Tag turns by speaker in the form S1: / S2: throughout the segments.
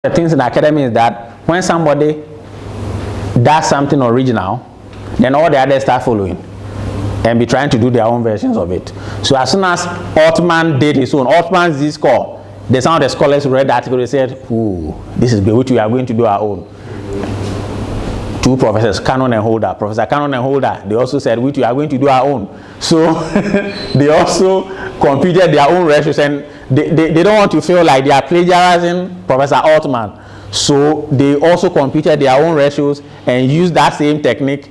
S1: The things in academy is that when somebody does something original, then all the others start following and be trying to do their own versions of it. So as soon as Altman did his own, Altman's Z-score, some of the scholars read the article, they said, ooh, this is good, we are going to do our own. Two professors, Cannon and Holder, Professor Cannon and Holder, they also said, we are going to do our own. So they also computed their own ratios, and they don't want to feel like they are plagiarizing Professor Altman. So they also computed their own ratios and used that same technique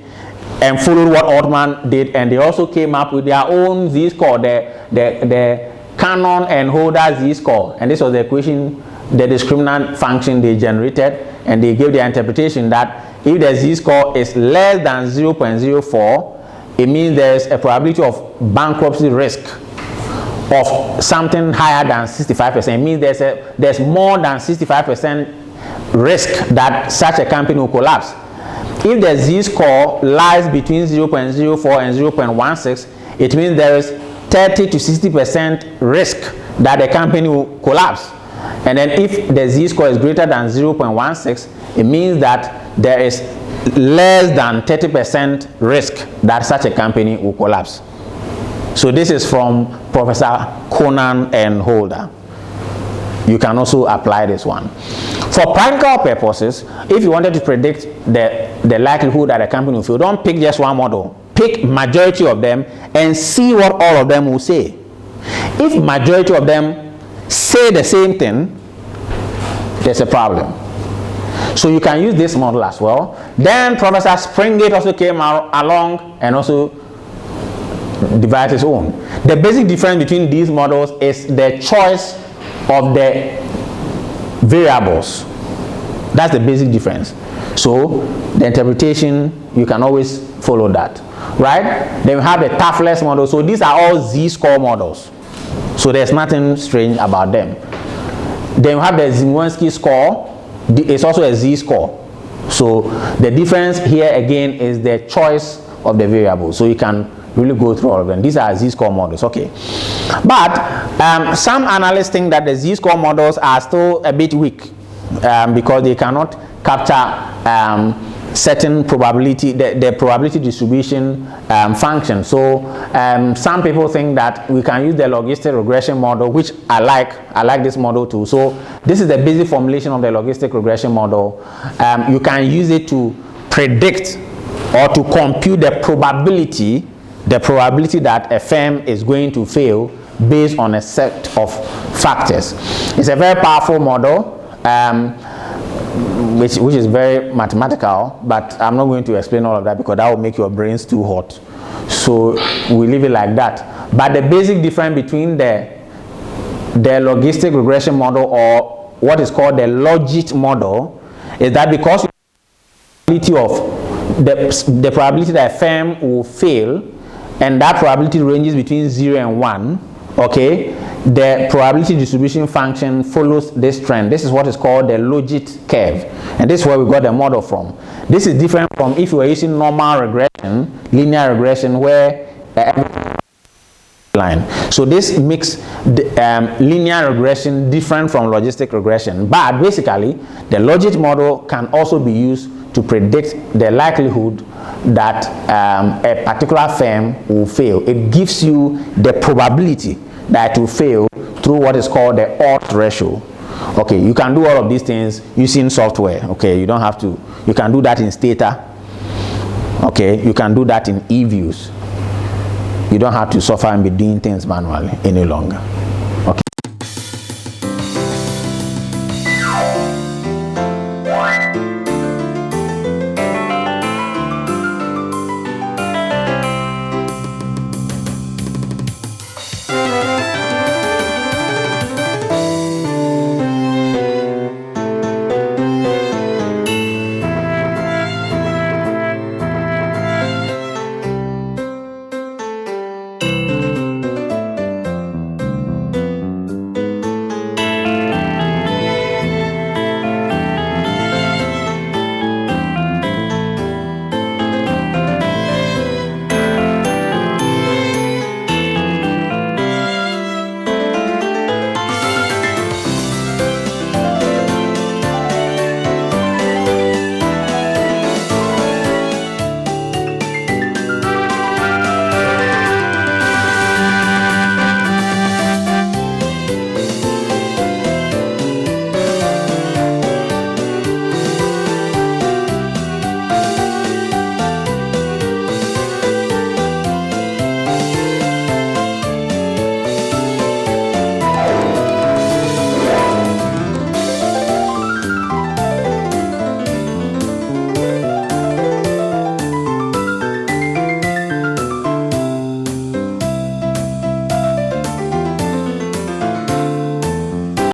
S1: and followed what Altman did, and they also came up with their own Z-score, the Cannon and Holder Z-score, and this was the equation, the discriminant function they generated, and they gave their interpretation that if the Z-score is less than 0.04, it means there's a probability of bankruptcy risk of something higher than 65%. It means there's more than 65% risk that such a company will collapse. If the Z-score lies between 0.04 and 0.16, it means there is 30 to 60% risk that the company will collapse. And then if the Z-score is greater than 0.16, it means that there is less than 30% risk that such a company will collapse. So this is from Professor Conan and Holder. You can also apply this one. For practical purposes, if you wanted to predict the likelihood that a company will fail, don't pick just one model. Pick majority of them and see what all of them will say. If majority of them say the same thing, there's a problem. So you can use this model as well. Then Professor Springate also came along and also devised his own. The basic difference between these models is the choice of the variables. That's the basic difference. So the interpretation, you can always follow that, right? Then we have the Toughless model. So these are all Z-score models. So there's nothing strange about them. Then we have the Zimwinski score. It's also a Z-score. So the difference here again is the choice of the variable. So you can really go through all of them. These are Z-score models, okay. But some analysts think that the Z-score models are still a bit weak because they cannot capture certain probability, the probability distribution function. So some people think that we can use the logistic regression model, which I like this model too. So this is the basic formulation of the logistic regression model. You can use it to predict or to compute the probability that a firm is going to fail based on a set of factors. It's a very powerful model, which is very mathematical, but I'm not going to explain all of that because that will make your brains too hot. So we leave it like that. But the basic difference between the logistic regression model or what is called the logit model is that because the probability that a firm will fail, and that probability ranges between 0 and 1, okay, the probability distribution function follows this trend. This is what is called the logit curve, and this is where we got the model from. This is different from if you were using normal regression, linear regression, where line. So this makes the, linear regression different from logistic regression. But basically, the logit model can also be used to predict the likelihood that a particular firm will fail. It gives you the probability that it will fail through what is called the odds ratio. Okay, you can do all of these things using software. Okay, you don't have to. You can do that in Stata. Okay, you can do that in eViews. You don't have to suffer and be doing things manually any longer.